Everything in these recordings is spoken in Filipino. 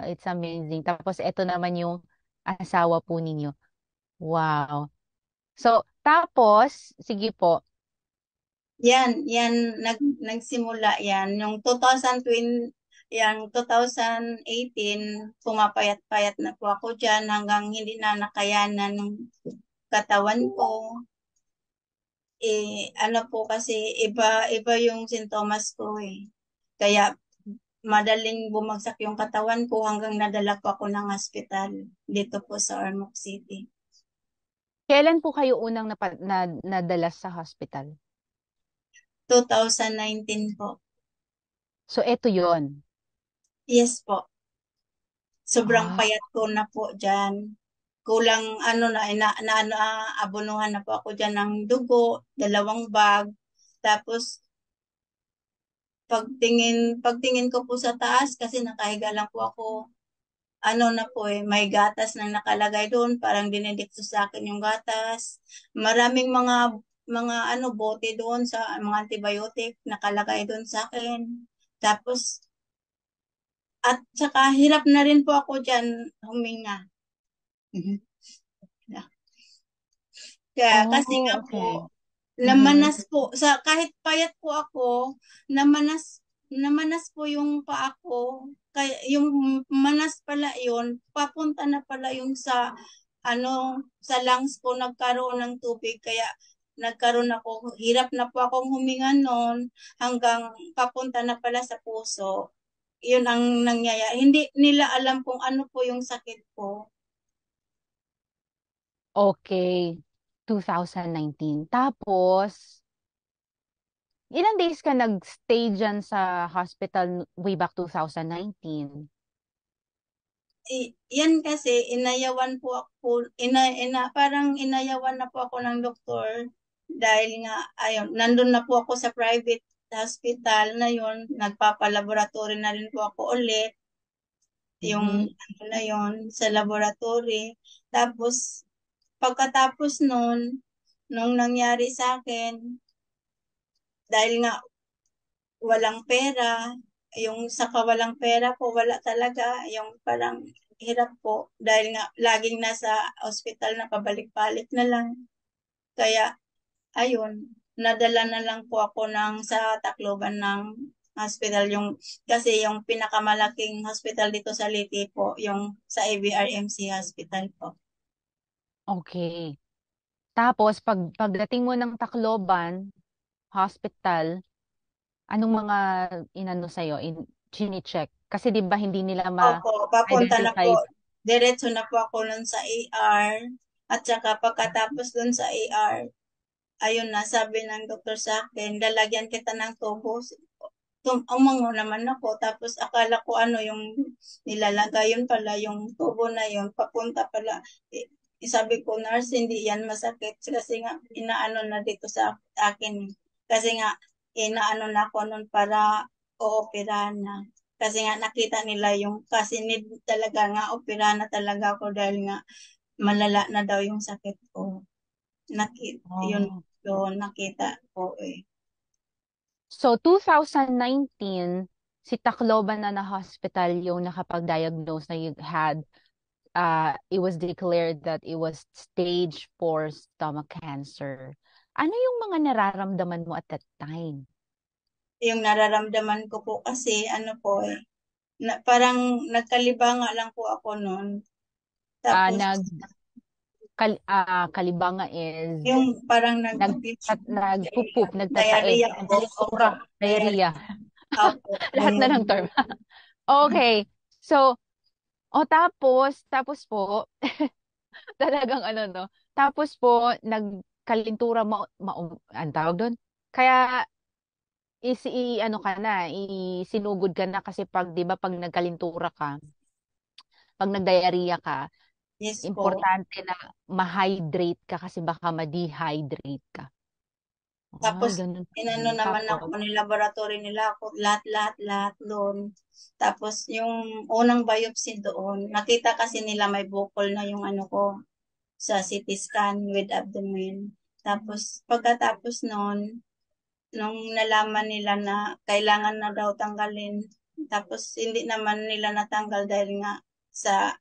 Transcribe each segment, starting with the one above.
It's amazing. Tapos ito naman yung asawa po ninyo. Wow. So, tapos, sige po. Yan, nagsimula yan. Yung 2020, yung 2018, pumapayat-payat na po ako dyan hanggang hindi na nakayanan ng katawan ko. Ano po kasi, iba yung sintomas ko eh. Kaya madaling bumagsak yung katawan ko hanggang nadala po ako ng hospital dito po sa Ormoc City. Kailan po kayo unang nadala sa hospital? 2019 po. So, eto yon. Yes po. Sobrang Ah, payat ko na po dyan. Kulang ano abonuhan na po ako dyan ng dugo, 2 bag. Tapos pagtingin ko po sa taas kasi nakahiga lang po ako. Ano na po may gatas na nakalagay doon, parang dinidikto sa akin yung gatas. Maraming mga bote doon sa mga antibiotic nakalagay doon sa akin. Tapos at saka hirap na rin po ako diyan huminga. Mhm. Kaya kasi nga oh, po okay. Mhm. namanas po sa kahit payat po ako, namanas namanas po yung paa ko. Kaya yung manas pala yun, papunta na pala yung sa ano sa lungs ko nagkaroon ng tubig kaya nagkaroon ako hirap na po akong huminga noon hanggang papunta na pala sa puso. Yun ang nangyayari. Hindi nila alam kung ano po yung sakit ko. Okay. 2019. Tapos, ilang days ka nag-stay dyan sa hospital way back 2019? Yan kasi inayawan po ako, parang inayawan na po ako ng doktor dahil nga ayun, nandun na po ako sa private hospital na yun, nagpapalaboratory na rin po ako ulit, yung Mhm. ano na yun, sa laboratory. Tapos pagkatapos nun, nung nangyari sa akin, dahil nga walang pera, yung sa kawalang pera po, wala talaga, yung parang hirap po dahil nga laging nasa ospital na pabalik-balik na lang. Kaya, ayun, nadala na lang po ako sa Tacloban ng hospital yung kasi yung pinakamalaking hospital dito sa Liti po yung sa ABRMC hospital po. Okay. Tapos, pagdating mo ng Tacloban Hospital, anong mga inano sa'yo, chine-check? Kasi di ba hindi nila Opo, papunta na ma-identify. po. Diretso na po ako nun sa AR. At saka pagkatapos dun sa AR, ayun na, sabi ng doktor sa akin, lalagyan kita ng tubo. Umango naman ako. Tapos akala ko ano yung nilalagay, yun pala yung tubo na yun. Papunta pala. Eh, sabi ko, nurse, hindi yan masakit. Kasi nga, inaano na dito sa akin. Kasi nga, inaano na ako nun para ooperahan na. Kasi nga nakita nila yung, kasi need talaga nga, operahan na talaga ako dahil nga malala na daw yung sakit ko. Yun, Oh. yun, nakita ko eh. So, 2019, si Tacloban na hospital yung nakapag-diagnose na you had, it was declared that it was stage 4 stomach cancer. Ano yung mga nararamdaman mo at that time? Yung nararamdaman ko po kasi ano po parang nagkalibanga lang po ako noon. Ah, Tapos kalibanga is yung parang nag, nagpupup, nagtatae, diarrhea po. Opo, kalentura, diarrhea. diarrhea. Opo, Lahat na ng diarrhea. term. Okay. So, tapos po, talagang ano no. Tapos po, nagkalintura ang tawag doon. Kaya, ano ka na, sinugod ka na kasi pag, di ba, pag nagkalintura ka, pag nagdiarrhea ka, Yes po. importante na ma-hydrate ka kasi baka ma-dehydrate ka. Ay, Tapos ganun inano pala. naman ako Tapos, ni laboratory nila ako lahat doon. Tapos yung unang biopsy doon, nakita kasi nila may bukol na yung ano ko sa CT scan with abdomen. Tapos pagkatapos noon, nung nalaman nila na kailangan na daw tanggalin, Tapos hindi naman nila natanggal sa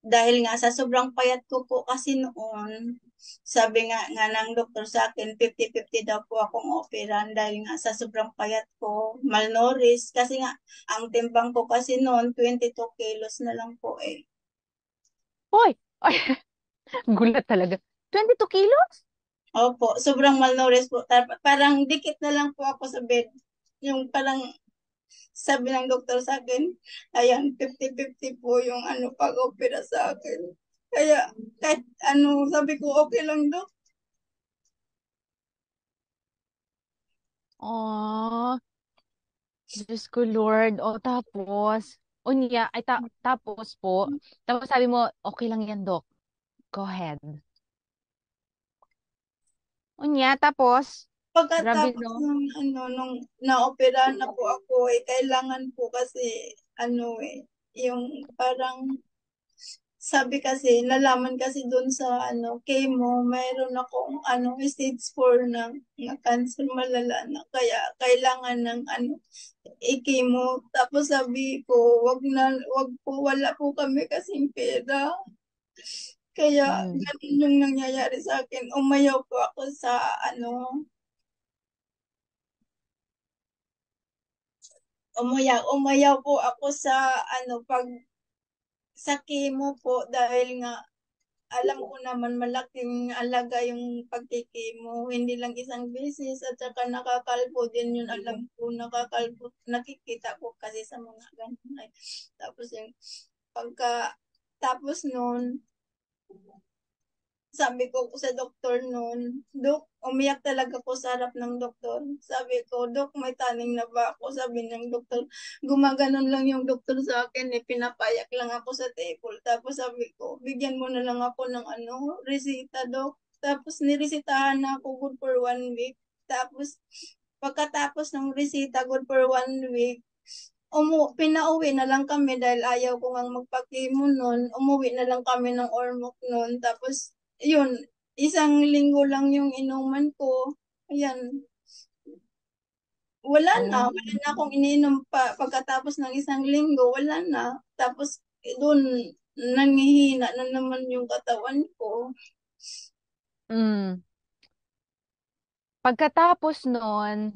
dahil nga sa sobrang payat ko po kasi noon, sabi nga ng doktor sa akin, 50-50 daw po akong operan dahil nga sa sobrang payat ko, malnourished. Kasi nga, ang timbang ko kasi noon, 22 kilos na lang po eh. Hoy! Ay, gulat talaga. 22 kilos? Opo, sobrang malnourished po. Parang dikit na lang po ako sa bed. Yung parang sabi ng doktor sa akin, ayan, 50-50 po yung pag-opera sa akin. Kaya, kahit sabi ko, okay lang, Dok. Oh, Diyos ko, Lord. O, tapos, o niya, ay, tapos po, tapos sabi mo, okay lang yan, Doc. Go ahead. O niya, tapos, grabe, Pagkatapos no? nung naoperahan na po ako, kailangan po kasi, yung parang, sabi kasi, nalaman kasi doon sa, chemo, mayroon akong, stage 4 na cancer malala na, kaya kailangan ng, i-chemo. Tapos sabi ko, wag po, wala po kami kasing pera. Kaya, Mm. ganun yung nangyayari sa akin. Umayaw po ako sa, umayaw po ako sa sa chemo po dahil nga alam ko naman malaking alaga yung pagkikimo, hindi lang isang beses at saka nakakalbo din yun, alam ko nakakalbo, nakikita ko kasi sa mga ganun. Tapos yung pagka tapos noon, sabi ko sa doktor noon, Dok, umiyak talaga po sa harap ng doktor. Sabi ko, Dok, may taning na ba ako? Sabi ng doktor, gumaganon lang yung doktor sa akin, pinapayak lang ako sa table. Tapos sabi ko, bigyan mo na lang ako ng resita, Dok. Tapos niresitahan na ako good for 1 week. Tapos, pagkatapos ng resita, good for 1 week, pinauwi na lang kami dahil ayaw ko ngang magpakimo noon. Umuwi na lang kami ng Ormoc noon. Tapos, yun, isang linggo lang yung inuman ko. Ayan, Oh, wala na akong iniinom pa. Pagkatapos ng isang linggo, wala na. Tapos, doon, nangihina na naman yung katawan ko. mm. Pagkatapos nun,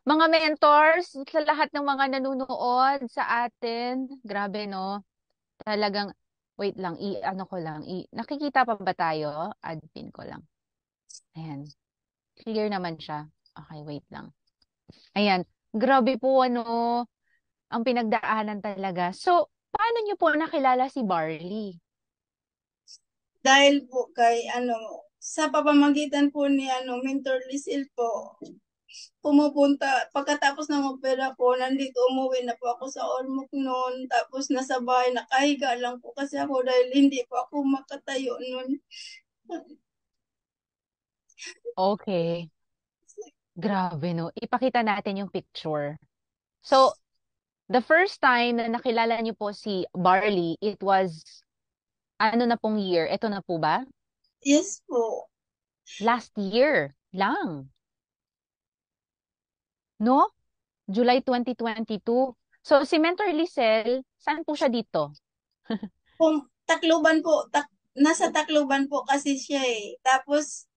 mga mentors, sa lahat ng mga nanonood sa atin, grabe, no? Talagang, wait lang, ano ko lang, nakikita pa ba tayo? Adpin ko lang. Ayan, clear naman siya. Okay, wait lang. Ayan, grabe po, ano, ang pinagdaanan talaga. So, paano niyo po nakilala si Barley? Dahil po kay, sa pamamagitan po ni, Mentor Lisil po, pumupunta, pagkatapos ng opera ko, nandito umuwi na po ako sa Ormoc noon, tapos nasa bahay, nakahiga lang po kasi ako dahil hindi po ako makatayo noon. Okay, grabe, no? Ipakita natin yung picture. So, the first time na nakilala niyo po si Barley, it was, ano na pong year? Ito na po ba? Yes po. Last year lang, no? July 2022. So, si Mentor Lisel, saan po siya dito? Tacloban po, nasa Tacloban po kasi siya eh. Tapos,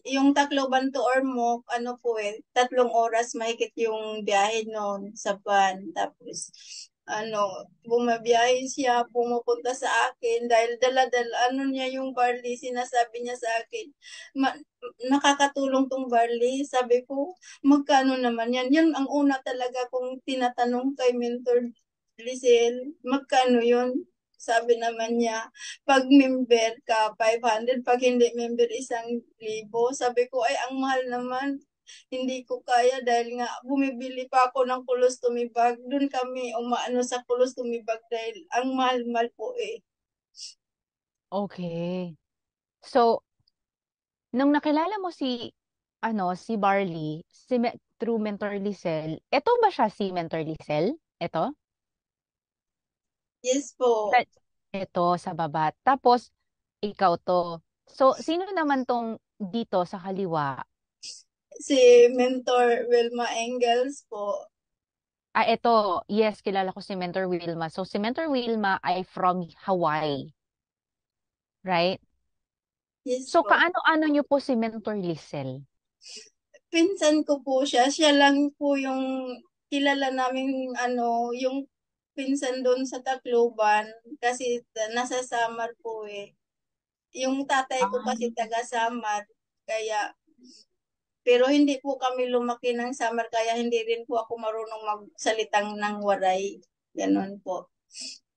yung Tacloban to Ormoc, ano po 3 oras mahigit yung biyahe noon sa van. Tapos, bumabiyahe siya, pumupunta sa akin dahil dala-dala, niya yung barley, sinasabi niya sa akin, nakakatulong tong barley. Sabi ko, magkano naman yan? Yun ang una talaga kong tinatanong kay Mentor Lisel, magkano yun? Sabi naman niya, pag member ka, 500. Pag hindi member, 1,000. Sabi ko, ay, ang mahal naman. Hindi ko kaya dahil nga bumibili pa ako ng colostomy bag. Doon kami umaano sa colostomy bag dahil ang mahal-mahal po eh. Okay. So, nung nakilala mo si, si Barley, through Mentor Lisel, eto ba siya si Mentor Lisel? Eto? Yes po. Eto sa baba. Tapos, ikaw to. So, sino naman tong dito sa kaliwa? Si Mentor Wilma Engels po. Eto, yes, kilala ko si Mentor Wilma. So, si Mentor Wilma ay from Hawaii, right? Yes So, po. kaano-ano niyo po si Mentor Lisel? Pinsan ko po siya. Siya lang po yung kilala namin yung pinsan doon sa Tacloban kasi nasa Samar po eh. Yung tatay ko kasi Ah. taga Samar kaya pero hindi po kami lumaki ng Samar kaya hindi rin po ako marunong magsalitang ng Waray. Ganon po.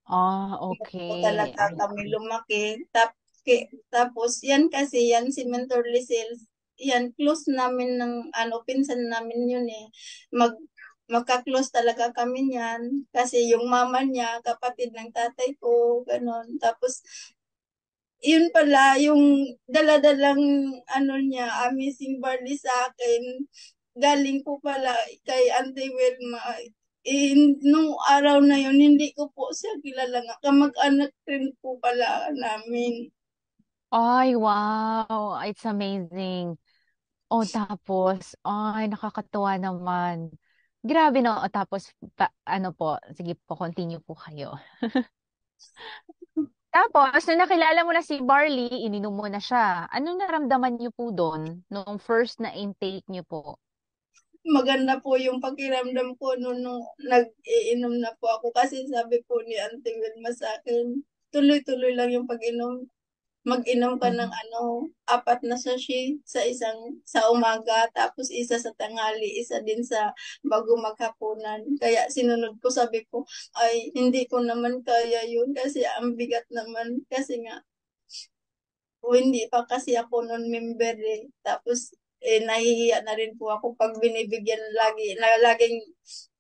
Po Okay. talaga kami lumaki. Tapos, yan kasi, yan si Mentor Lisel, yan, close namin ng, pinsan namin yun eh. Mag, magka-close talaga kami niyan. Kasi yung mama niya, kapatid ng tatay ko, ganon. Tapos, yun pala, yung daladalang, niya, amazing barley sa akin, galing po pala kay Auntie Wilma. Eh, nung araw na yun, hindi ko po siya kilala nga. Kamag-anak rin po pala namin. Ay, wow. It's amazing. O tapos, ay, nakakatuwa naman. Grabe no. O tapos, ano po, sige po, continue po kayo. Tapos, nung nakilala mo na si Barley, ininom mo na siya. Anong naramdaman niyo po doon nung first na intake niyo po? Maganda po yung pakiramdam ko nung nag-iinom na po ako. Kasi sabi po ni Auntie Wilma sa akin, tuloy-tuloy lang yung pag-inom. Mag-inom ka ng Mhm. 4 na sachet sa umaga, tapos isa sa tanghali, isa din sa bago maghapunan. Kaya sinunod ko, sabi ko, ay, hindi ko naman kaya yun kasi ang bigat naman. Kasi nga, hindi pa kasi ako nun member eh. Tapos, nahihiya na rin po ako pag binibigyan laging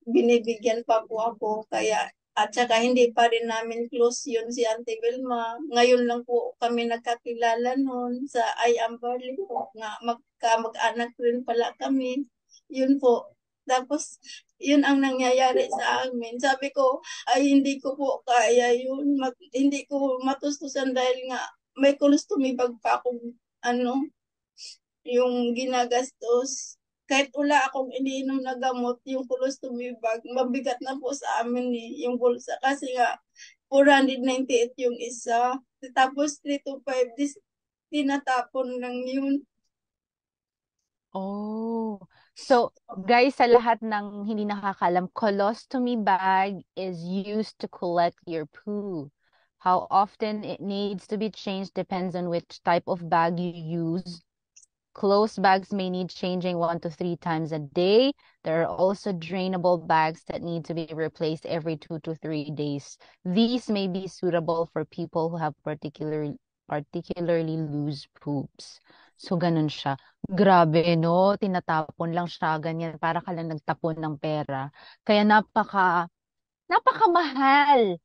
binibigyan pa po ako. Kaya, at saka hindi pa rin namin close yun si Auntie Vilma. Ngayon lang po kami nagkakilala nun sa I Am Barley po. Nga, mag-anak rin pala kami. Yun po. Tapos, yun ang nangyayari sa amin. Sabi ko, ay hindi ko po kaya yun. Hindi ko matustusan dahil nga may colostomy bag pa akong ano, yung ginagastos. Kahit wala akong iniinom na gamot, yung colostomy bag, mabigat na po sa amin eh, yung bulsa. Kasi nga, 498 yung isa. Tapos 3 to 5 this, tinatapon lang yun. Oh. So, guys, sa lahat ng hindi nakakalam, colostomy bag is used to collect your poo. How often it needs to be changed depends on which type of bag you use. Closed bags may need changing 1 to 3 times a day. There are also drainable bags that need to be replaced every 2 to 3 days. These may be suitable for people who have particularly loose poops. So, ganun siya. Grabe, no? Tinatapon lang siya, ganyan. Para ka lang nagtapon ng pera. Kaya napakamahal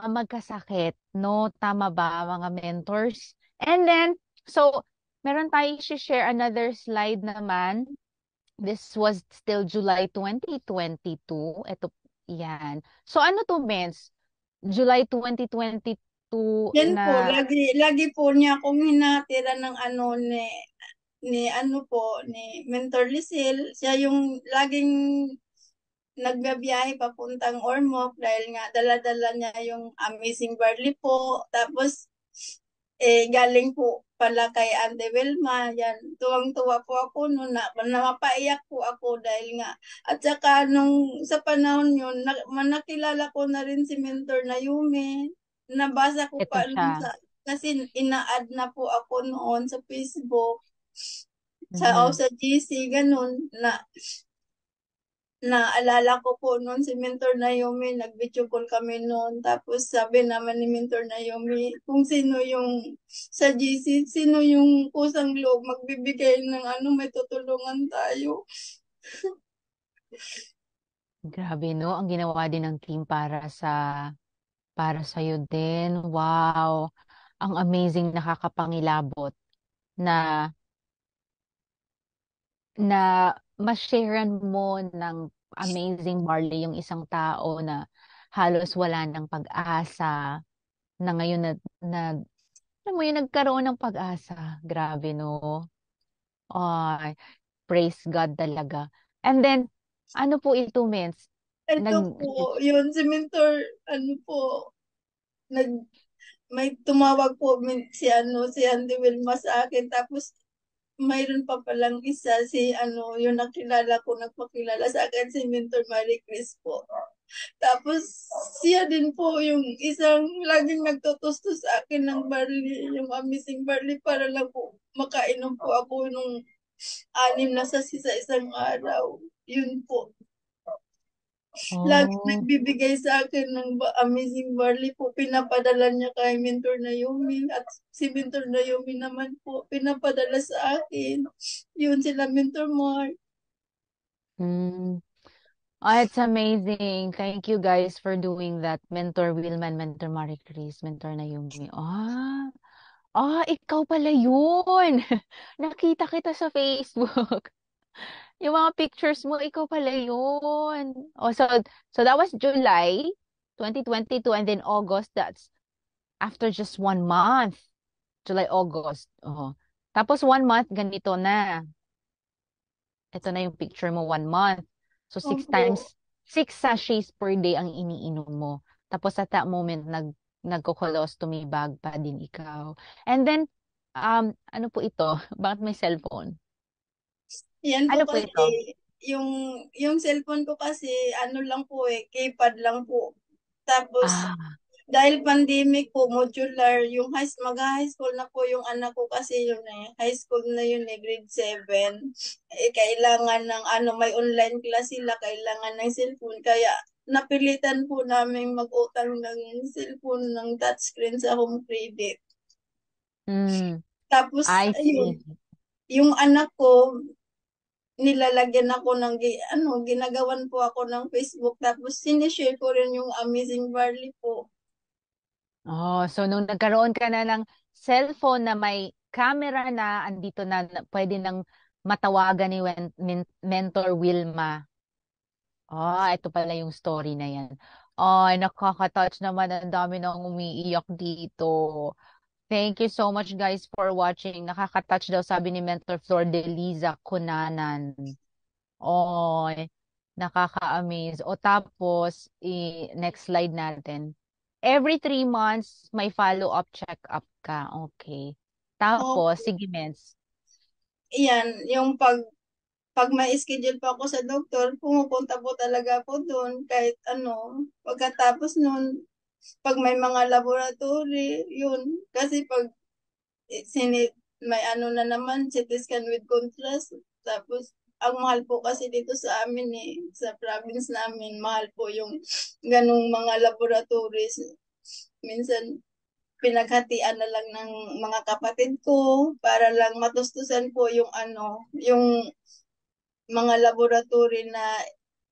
magkasakit, no? Tama ba, mga mentors? And then, so, meron tayong share another slide naman. This was still July 2022. Ito, yan. So, ano to, Mens? July 2022 Yan po, na, lagi po niya akong hinatira ng ni Mentor Lisil. Siya yung laging nagbabiyahe papuntang Ormoc dahil nga dala-dala niya yung amazing barley po. Tapos, galing po pala kay Ante Wilma. Yan, tuwang-tuwa po ako noon na mapaiyak po ako dahil nga. At saka nung sa panahon yun, nakilala ko na rin si Mentor na Yumi. Nabasa ko pa ito nun siya. kasi ina-add na po ako noon sa Facebook, Mhm. sa GC, ganun, naalala ko po noon si Mentor Naomi, nag-video call kami noon. Tapos sabi naman ni Mentor Naomi, kung sino yung sa GC, sino yung kusang loob magbibigay ng may tutulungan tayo. Grabe, no? Ang ginawa din ng team para sa'yo din. Wow. Ang amazing, nakakapangilabot na na ma-sharean mo ng amazing Marley yung isang tao na halos wala ng pag-asa na ngayon na alam mo yun, nagkaroon ng pag-asa. Grabe, no? Ay, praise God talaga. And then, ano po ito, Mens? Ito Nag, po, yun, si Mentor, ano po, nag, may tumawag po si Andy Wilma sa akin, tapos mayroon pa palang isa, si ano, yung nakilala ko, nagpakilala sa akin, si Mentor Marie Chris po. Tapos, siya din po yung isang laging nagtutusto sa akin ng barley, yung amazing barley, para lang po makainom po ako nung 6 na sa isang araw. Yun po. Lagi oh, nagbibigay sa akin ng amazing barley po. Pinapadala niya kay Mentor Naomi. At si Mentor Naomi naman po, pinapadala sa akin. Yun sila Mentor Mark. hmm. Oh, it's amazing. Thank you guys for doing that. Mentor Wilman, Mentor Marie Chris, Mentor Naomi. Ikaw pala yun. Nakita kita sa Facebook. Yung mga pictures mo, ikaw pala yun. So that was July 2022 and then August, that's after just 1 month. July, August. Oh. Tapos 1 month, ganito na. Ito na yung picture mo, 1 month. So, Opo. 6 sachets per day ang iniinom mo. Tapos at that moment, nagko-colostomy bag pa din ikaw. And then, ano po ito? Bakit may cellphone? Yan po Ano po kasi, ito? yung, yung cellphone ko kasi, ano lang po keypad lang po. Tapos, Ah, dahil pandemic po, modular, yung mag-high school na po yung anak ko kasi yun high school na yun grade 7. Kailangan ng may online class sila, kailangan ng cellphone. Kaya napilitan po namin mag-utang ng cellphone ng touchscreen sa home credit. mm, Tapos, I ayun, see. yung anak ko, nilalagyan ako ng, ginagawan po ako ng Facebook. Tapos, sinishare ko rin yung Amazing Barley po. Oh, so nung nagkaroon ka na ng cellphone na may camera na, andito pwede nang matawagan ni Mentor Wilma. Ito pala yung story na yan. Ay, nakaka-touch naman. Ang dami nang umiiyak dito. Thank you so much guys for watching. Nakaka-touch daw sabi ni Mentor Flor de Liza Cunanan. Oy, nakaka-amaze. O tapos, next slide natin. Every 3 months, may follow-up check-up ka. Okay. Tapos, Opo. sige, Mens. Yan, yung pag may schedule pa ako sa doktor, pumupunta po talaga ako doon kahit ano. Pagkatapos nun, pag may mga laboratory, yun. Kasi pag eh, sini, may ano na naman, CT scan with contrast. Tapos, ang mahal po kasi dito sa amin sa province namin, mahal po yung ganong mga laboratories. Minsan, pinaghatian na lang ng mga kapatid ko para lang matustusan po yung yung mga laboratory na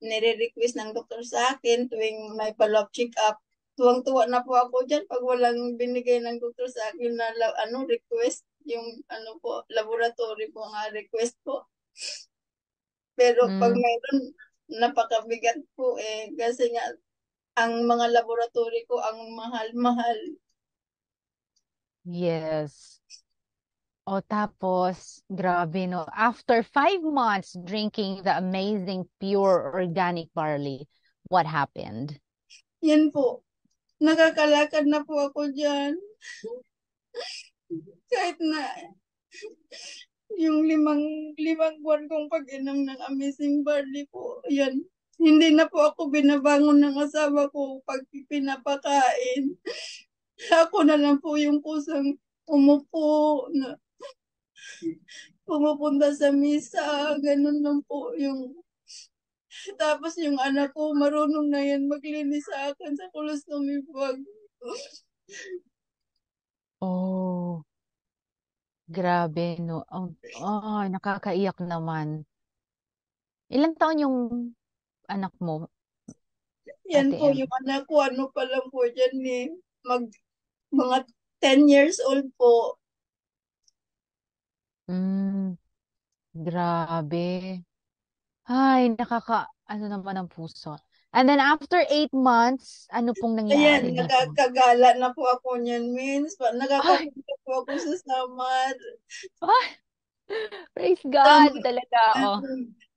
nire-request ng doktor sa akin tuwing may follow-up check-up. Tuwang-tuwa na po ako dyan pag walang binigay ng doktor sa akin na request, yung po, laboratory po nga request po. Pero pag Mm, mayroon, napakabigat po kasi nga ang mga laboratory ko ang mahal-mahal. yes. O tapos, grabe no. After 5 months drinking the amazing pure organic barley, what happened? Yan po, nakakalakad na po ako dyan. Kahit na yung limang buwan kong pag-inom ng Amazing Barley po, yan. Hindi na po ako binabangon ng asawa ko pag pinapakain. Ako na lang po yung kusang umupo, na pumupunta sa misa, ganun lang po yung. Tapos yung anak ko, marunong na yan maglinis sa akin sa colostomy bag. Oh, grabe no. Nakakaiyak naman. Ilang taon yung anak mo, Yan Ate po Em? yung anak ko, ano pa lang po dyan mga 10 years old po. Mm, grabe. Ay, ano naman ang puso. And then after 8 months, ano pong Ayan, nangyari dito? nakakagala na po ako niyan, means. Ay, Nakakapunta po ako sa samad. ay! Praise Tam God talaga, oh.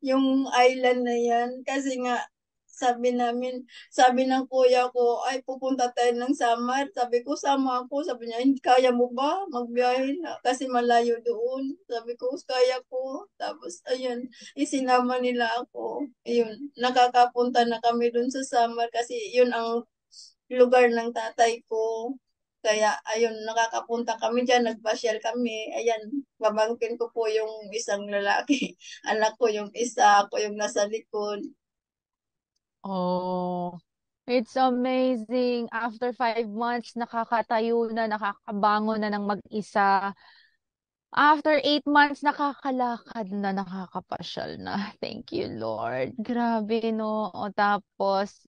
yung island na yan kasi nga sabi ng kuya ko, ay pupunta tayo ng Samar. Sabi ko, sama ako. Sabi niya, "Hindi, kaya mo ba magbiyahe na? Kasi malayo doon." Sabi ko, kaya ko. Tapos, ayun, isinama nila ako. Ayun, nakakapunta na kami doon sa Samar kasi yun ang lugar ng tatay ko. Kaya, ayun, nakakapunta kami dyan, nagpasyal kami. Ayan, babangkin ko po yung isang lalaki. Anak ko yung isa, ako yung nasa likod. Oh, it's amazing. After 5 months, nakakatayo na, nakakabangon na ng mag-isa. After 8 months, nakakalakad na, nakakapasyal na. Thank you, Lord. Grabe, no? Tapos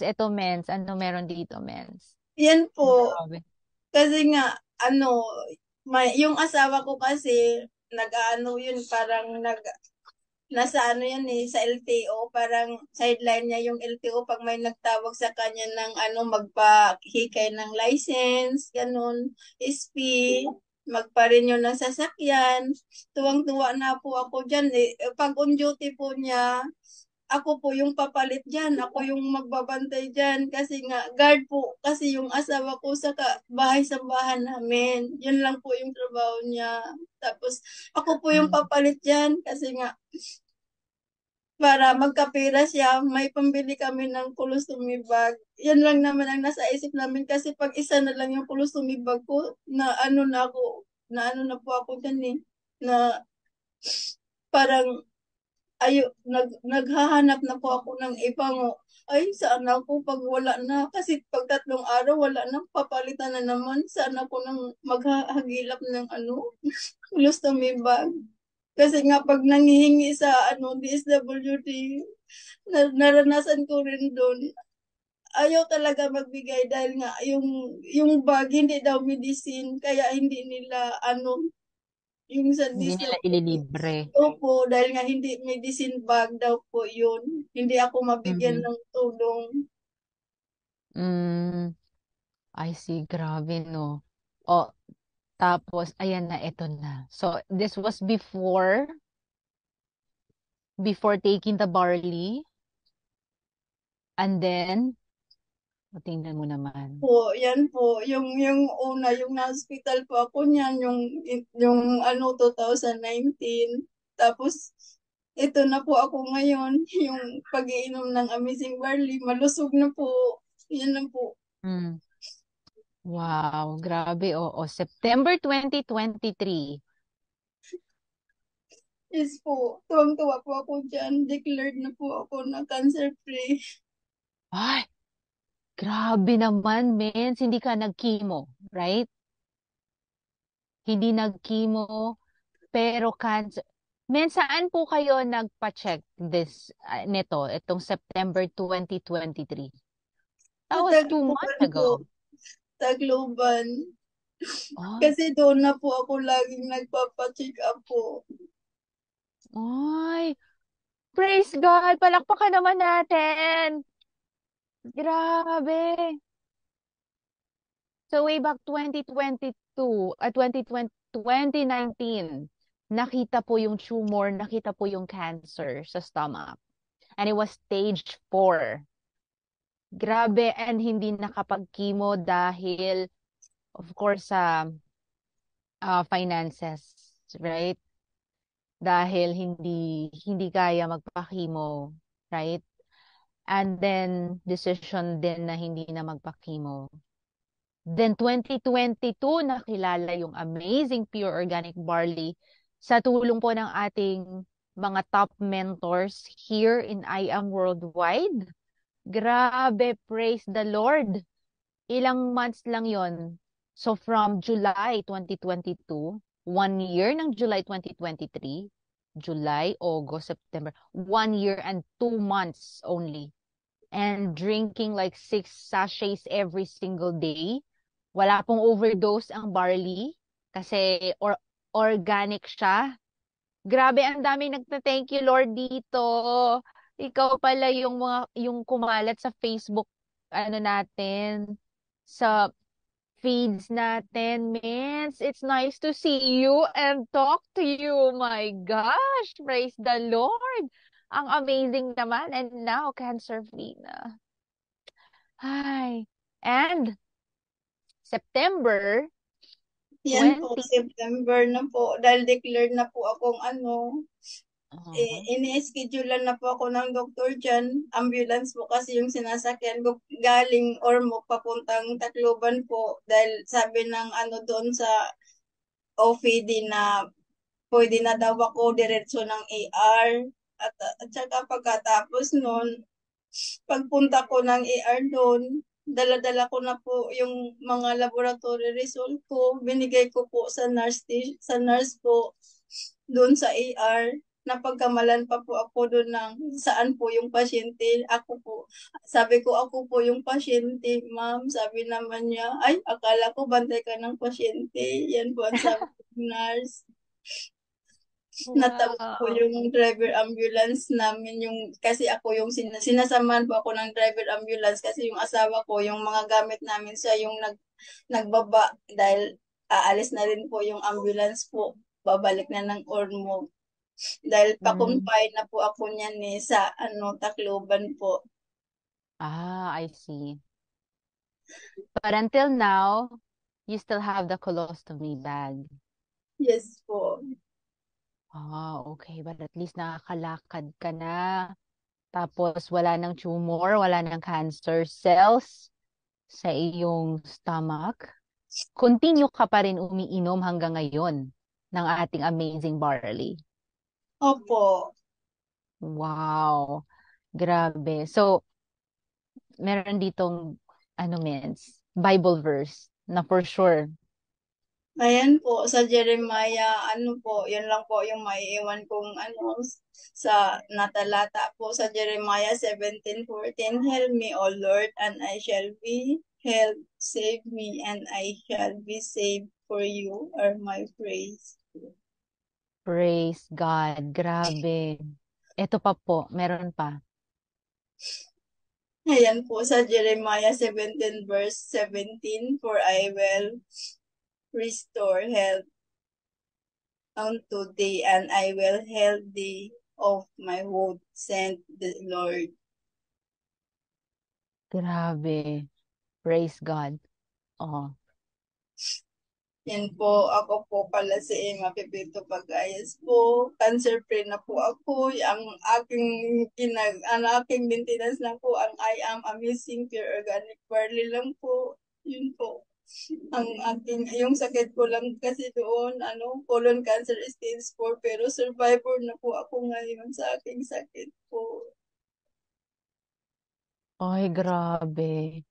eto, mens. Ano meron dito, mens? Yan po, Grabe. kasi nga, ano, yung asawa ko kasi, nag-ano yun, parang nasa ano yan eh, sa LTO, parang sideline niya yung LTO pag may nagtawag sa kanya ng ano, magpahikay ng license, ganun, SP, magpa-renew ng sasakyan. Tuwang-tuwa na po ako dyan eh. Pag on duty po niya, ako po yung papalit dyan, ako yung magbabantay dyan kasi nga guard po kasi yung asawa ko sa bahay sa bahay namin. Yun lang po yung trabaho niya. Tapos ako po yung Mm. papalit dyan kasi nga para magkapira siya, may pambili kami ng colostomy bag. Yan lang naman ang nasa isip namin kasi pag isa na lang yung colostomy bag ko, na ano na po ako dyan eh, na parang naghahanap na po ako ng ibang, ay, saan ako pag wala na? Kasi pag 3 araw, wala na, papalitan na naman. Saan ako nang maghahagilap ng ano, colostomy bag. Kasi nga pag nanghihingi sa ano DSWD, naranasan ko rin doon. Ayaw talaga magbigay dahil nga yung bag hindi daw medicine kaya hindi nila ano yung sa Hindi nila DSWD. ililibre. Opo, dahil nga hindi medicine bag daw po yun. Hindi ako mabigyan Mhm. ng tulong. Mm, I see. Grabe, no? O, tapos, ayan na, eto na. So, this was before taking the barley. And then, o, tingnan mo naman. Po, yan po, yung una, yung na-hospital po ako niyan, yung ano, 2019. Tapos, ito na po ako ngayon, yung pag-iinom ng Amazing Barley, malusog na po. Yan na po. Mm. Wow, grabe, oo. September 2023. Yes po, tuwang-tuwa po ako dyan. Declared na po ako na cancer-free. Ay, grabe naman, mens. Hindi ka nag-chemo, right? Hindi nag-chemo, pero cancer. Men, saan po kayo nagpa-check itong September 2023? Sa That was 2 months Tacloban po, ago. Tacloban. Oh, Kasi doon na po ako laging nagpapacheck up po. ay, praise God! Palakpakan naman natin! Grabe! So way back 2022, 2019, nakita po yung tumor, nakita po yung cancer sa stomach. And it was stage 4. Grabe, and hindi nakapag-chemo dahil, of course, sa finances, right? Dahil hindi kaya magpa-chemo, right? And then, decision din na hindi na magpa-chemo. Then 2022, nakilala yung amazing pure organic barley sa tulong po ng ating mga top mentors here in I Am Worldwide. Grabe, praise the Lord. Ilang months lang yon. So from July 2022, 1 year ng July 2023, July, August, September, 1 year and 2 months only. And drinking like 6 sachets every single day. Wala pong overdose ang barley kasi organic siya. Grabe, ang daming nagta-thank you Lord dito. Ikaw pala yung kumalat sa Facebook ano natin sa feeds natin, Mins. It's nice to see you and talk to you. My gosh, praise the Lord. Ang amazing naman. And now, cancer-free na. Hi. And September Yan po, 20. September na po. Dahil declared na po akong Uh-huh. ini-schedule na po ako ng doktor dyan. Ambulance po kasi yung sinasakyan ko galing Ormoc papuntang Tacloban po. Dahil sabi ng doon sa OPD na pwede na daw ako diretso ng AR. At saka pagkatapos nun, pagpunta ko ng AR doon, dala-dala ko na po yung mga laboratory result ko. Binigay ko po sa nurse po doon sa AR. Napagkamalan pa po ako doon ng saan po yung pasyente. Ako po, sabi ko ako po yung pasyente, ma'am. Sabi naman niya, ay, akala ko bantay ka ng pasyente. Yan po ang sabi ng nurse. Natawag po Wow. yung driver ambulance namin yung kasi ako yung sinasamahan po ako ng driver ambulance kasi yung asawa ko yung mga gamit namin siya yung nagbaba dahil aalis na rin po yung ambulance po babalik na ng Ormoc dahil Mm. pa-confine na po ako niyan sa Tacloban po. I see. But until now, you still have the colostomy bag. Yes po. Okay. But at least nakakalakad ka na. Tapos wala nang tumor, wala nang cancer cells sa iyong stomach. Continue ka pa rin umiinom hanggang ngayon ng ating amazing barley. Opo. Wow. Grabe. So, meron ditong, Mens, Bible verse na for sure. Ayan po, sa Jeremiah, yun lang po yung maiiwan kong sa natalata po sa Jeremiah 17:14. Help me, O Lord, and I shall be helped. Save me, and I shall be saved, for you are my praise. Praise God. Grabe. Ito pa po, meron pa. Ayan po sa Jeremiah 17 verse 17, for I will restore health unto thee, and I will heal thee of my wound, said the Lord. Grabe. Praise God. Oh. Yan po, ako po pala si Emma Pepito Pagayas po. Cancer-free na po ako. Ang aking maintenance lang po, ang I am amazing pure organic barley lang po. Yun po. Yung sakit ko lang kasi doon, colon cancer stage 4, pero survivor na po ako ngayon sa aking sakit po. Ay, grabe.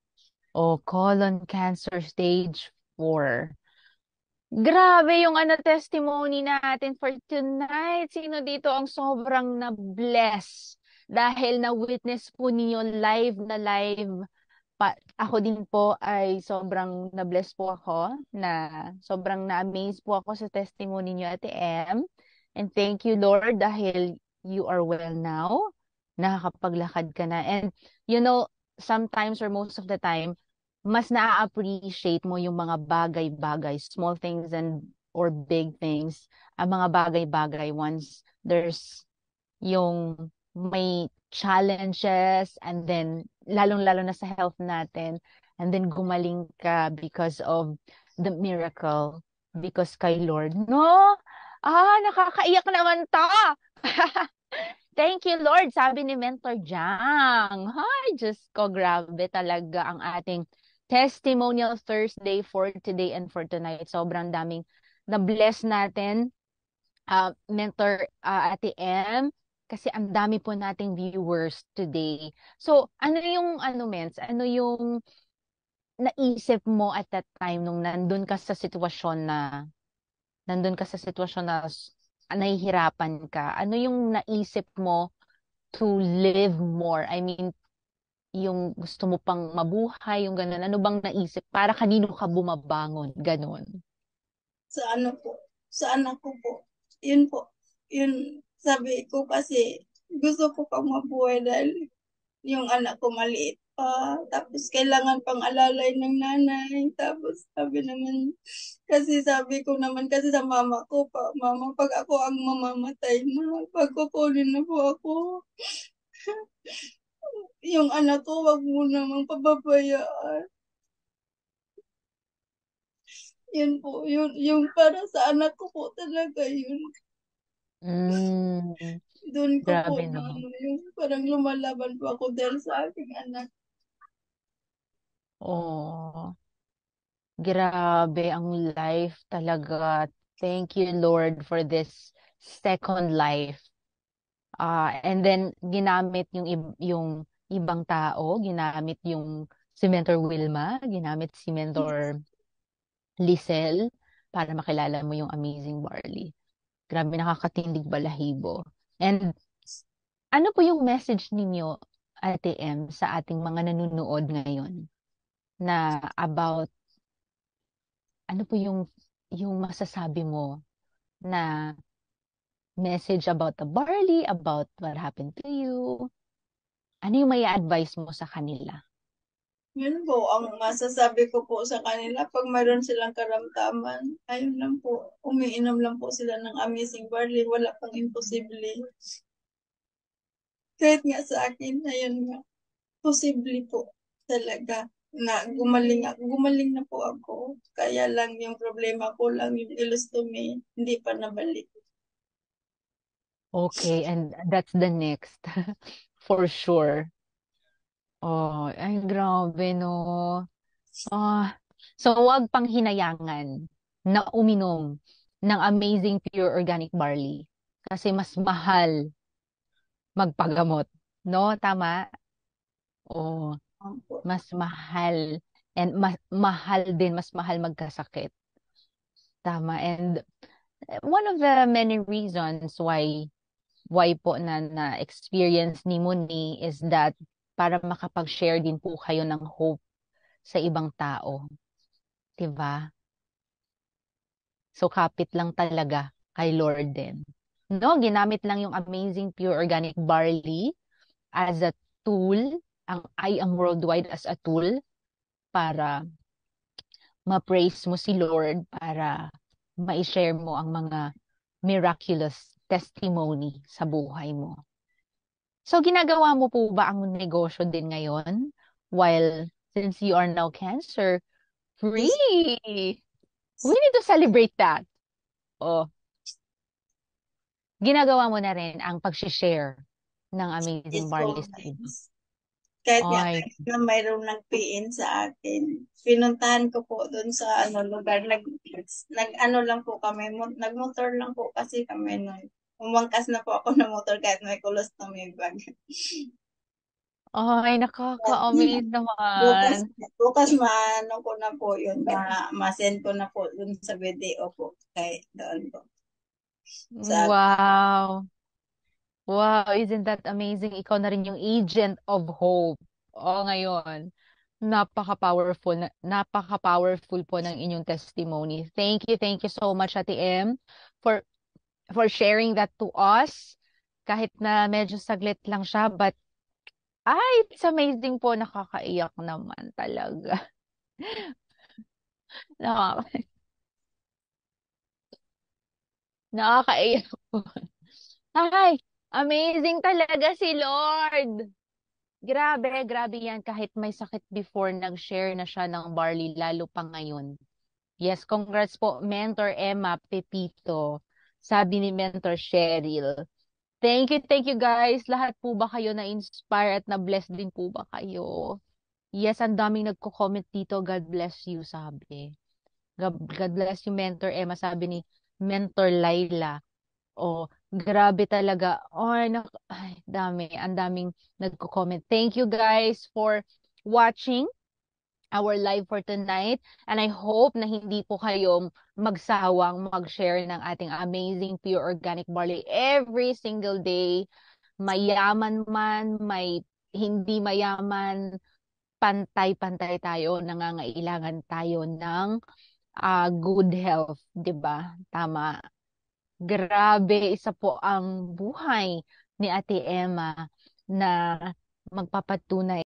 Oh, colon cancer stage 4. Grabe yung testimony natin for tonight. Sino dito ang sobrang na-bless dahil na-witness po ninyo live na live. Ako din po ay sobrang na-bless po ako na sobrang na-amaze po ako sa testimony niyo, Ate M. And thank you, Lord, dahil you are well now. Nakakapaglakad ka na. And sometimes or most of the time, mas na-appreciate mo yung mga bagay-bagay, small things and or big things, ang mga bagay-bagay once there's yung may challenges and then lalong-lalo na sa health natin and then gumaling ka because of the miracle because kay Lord. No? Nakakaiyak naman ta. Thank you, Lord, sabi ni Mentor Jang. Hay, Diyos ko, grabe talaga ang ating Testimonial Thursday for today and for tonight. Sobrang daming na-bless natin, Mentor Ate M, kasi ang dami po nating viewers today. So, ano yung, Mens, ano yung naisip mo at that time nung nandun ka sa sitwasyon na nahihirapan ka? Ano yung naisip mo to live more? I mean, yung gusto mo pang mabuhay, yung ganun. Ano bang naisip? Para kanino ka bumabangon? Ganun. Sa po, sa anak ko po. Yun po, yun sabi ko kasi gusto ko pang mabuhay dahil yung anak ko maliit pa. Tapos kailangan pang alalay ng nanay. Tapos sabi naman, kasi sabi ko naman kasi sa mama ko, mama, pag ako ang mamamatay na, pag kukunin na po ako, yung anak ko, wag mo namang pababayaan. Yun po, yung para sa anak ko po talaga yun. Mm, Doon ko po grabe na no. ano, yung parang lumalaban po ako dahil sa aking anak. Oh, grabe ang life talaga. Thank you, Lord, for this second life. And then ginamit yung ibang tao, ginamit yung si Mentor Wilma, ginamit si Mentor Lisel para makilala mo yung Amazing Barley. Grabe, nakakatindig balahibo. And ano po yung message ninyo, Ate M, sa ating mga nanonood ngayon na about ano po yung masasabi mo na message about the barley, about what happened to you? Ano yung may advice mo sa kanila? Yun po, ang masasabi ko po sa kanila, pag mayroon silang karamdaman, ayun lang po, umiinom lang po sila ng Amazing Barley, wala pang imposible. Kahit nga sa akin, ayun nga, posible po talaga na gumaling na po ako. Kaya lang yung problema ko lang yung ilostomy, hindi pa nabalik. Okay, and that's the next. For sure. Oh, ay grabe no. Ah, so wag pang hinayangan na uminom ng Amazing Pure Organic Barley kasi mas mahal magpagamot, no? Tama? Oh, Opo. mas mahal and mahal din, mas mahal magkasakit. Tama. And one of the many reasons why po na experience ni Muni is that para makapag-share din po kayo ng hope sa ibang tao, 'di ba? So kapit lang talaga kay Lord din. No, ginamit lang yung Amazing Pure Organic Barley as a tool, I am worldwide as a tool para ma-praise mo si Lord, para ma-share mo ang mga miraculous testimony sa buhay mo. So, ginagawa mo po ba ang negosyo din ngayon? While, since you are now Yes, cancer-free, we need to celebrate that. Oh, ginagawa mo na rin ang pag-share ng Amazing yes Barley po. sa iba. Kahit nga Ay, kahit na mayroong nag-PN sa akin, pinuntahan ko po doon sa ano lugar, ano lang po kami, nagmotor lang po kasi kami nun. Umangkas na po ako ng motor kahit may colostomy bag. ay, nakaka-amaze Bukas, naman. bukas maano ko na po yun, ma-send ko na po yun sa video po kay doon po. Sa, Wow. Wow, isn't that amazing? Ikaw na rin yung agent of hope. O ngayon, napaka-powerful po ng inyong testimony. Thank you so much, Ate M, for for sharing that to us. Kahit na medyo saglit lang siya, but it's amazing po, nakakaiyak naman talaga. Nakaka nakakaiyak po. Ay, amazing talaga si Lord. Grabe yan. Kahit may sakit before, nag-share na siya ng barley, lalo pa ngayon. Yes, congrats po, Mentor Emma Pepito. Sabi ni Mentor Cheryl. Thank you guys. Lahat po ba kayo na-inspire at na-bless din po ba kayo? Yes, ang daming nagko-comment dito. God bless you, sabi. God bless you, Mentor Emma. Sabi ni Mentor Laila. Oh, grabe talaga. Ay, dami. Ang daming nagko-comment. Thank you guys for watching our live for tonight. And I hope na hindi po kayo magsawang mag-share ng ating amazing pure organic barley every single day. Mayaman man, may hindi mayaman, pantay-pantay tayo, nangangailangan tayo ng good health, 'di ba? Tama. Grabe, isa po ang buhay ni Ate Emma na magpapatunay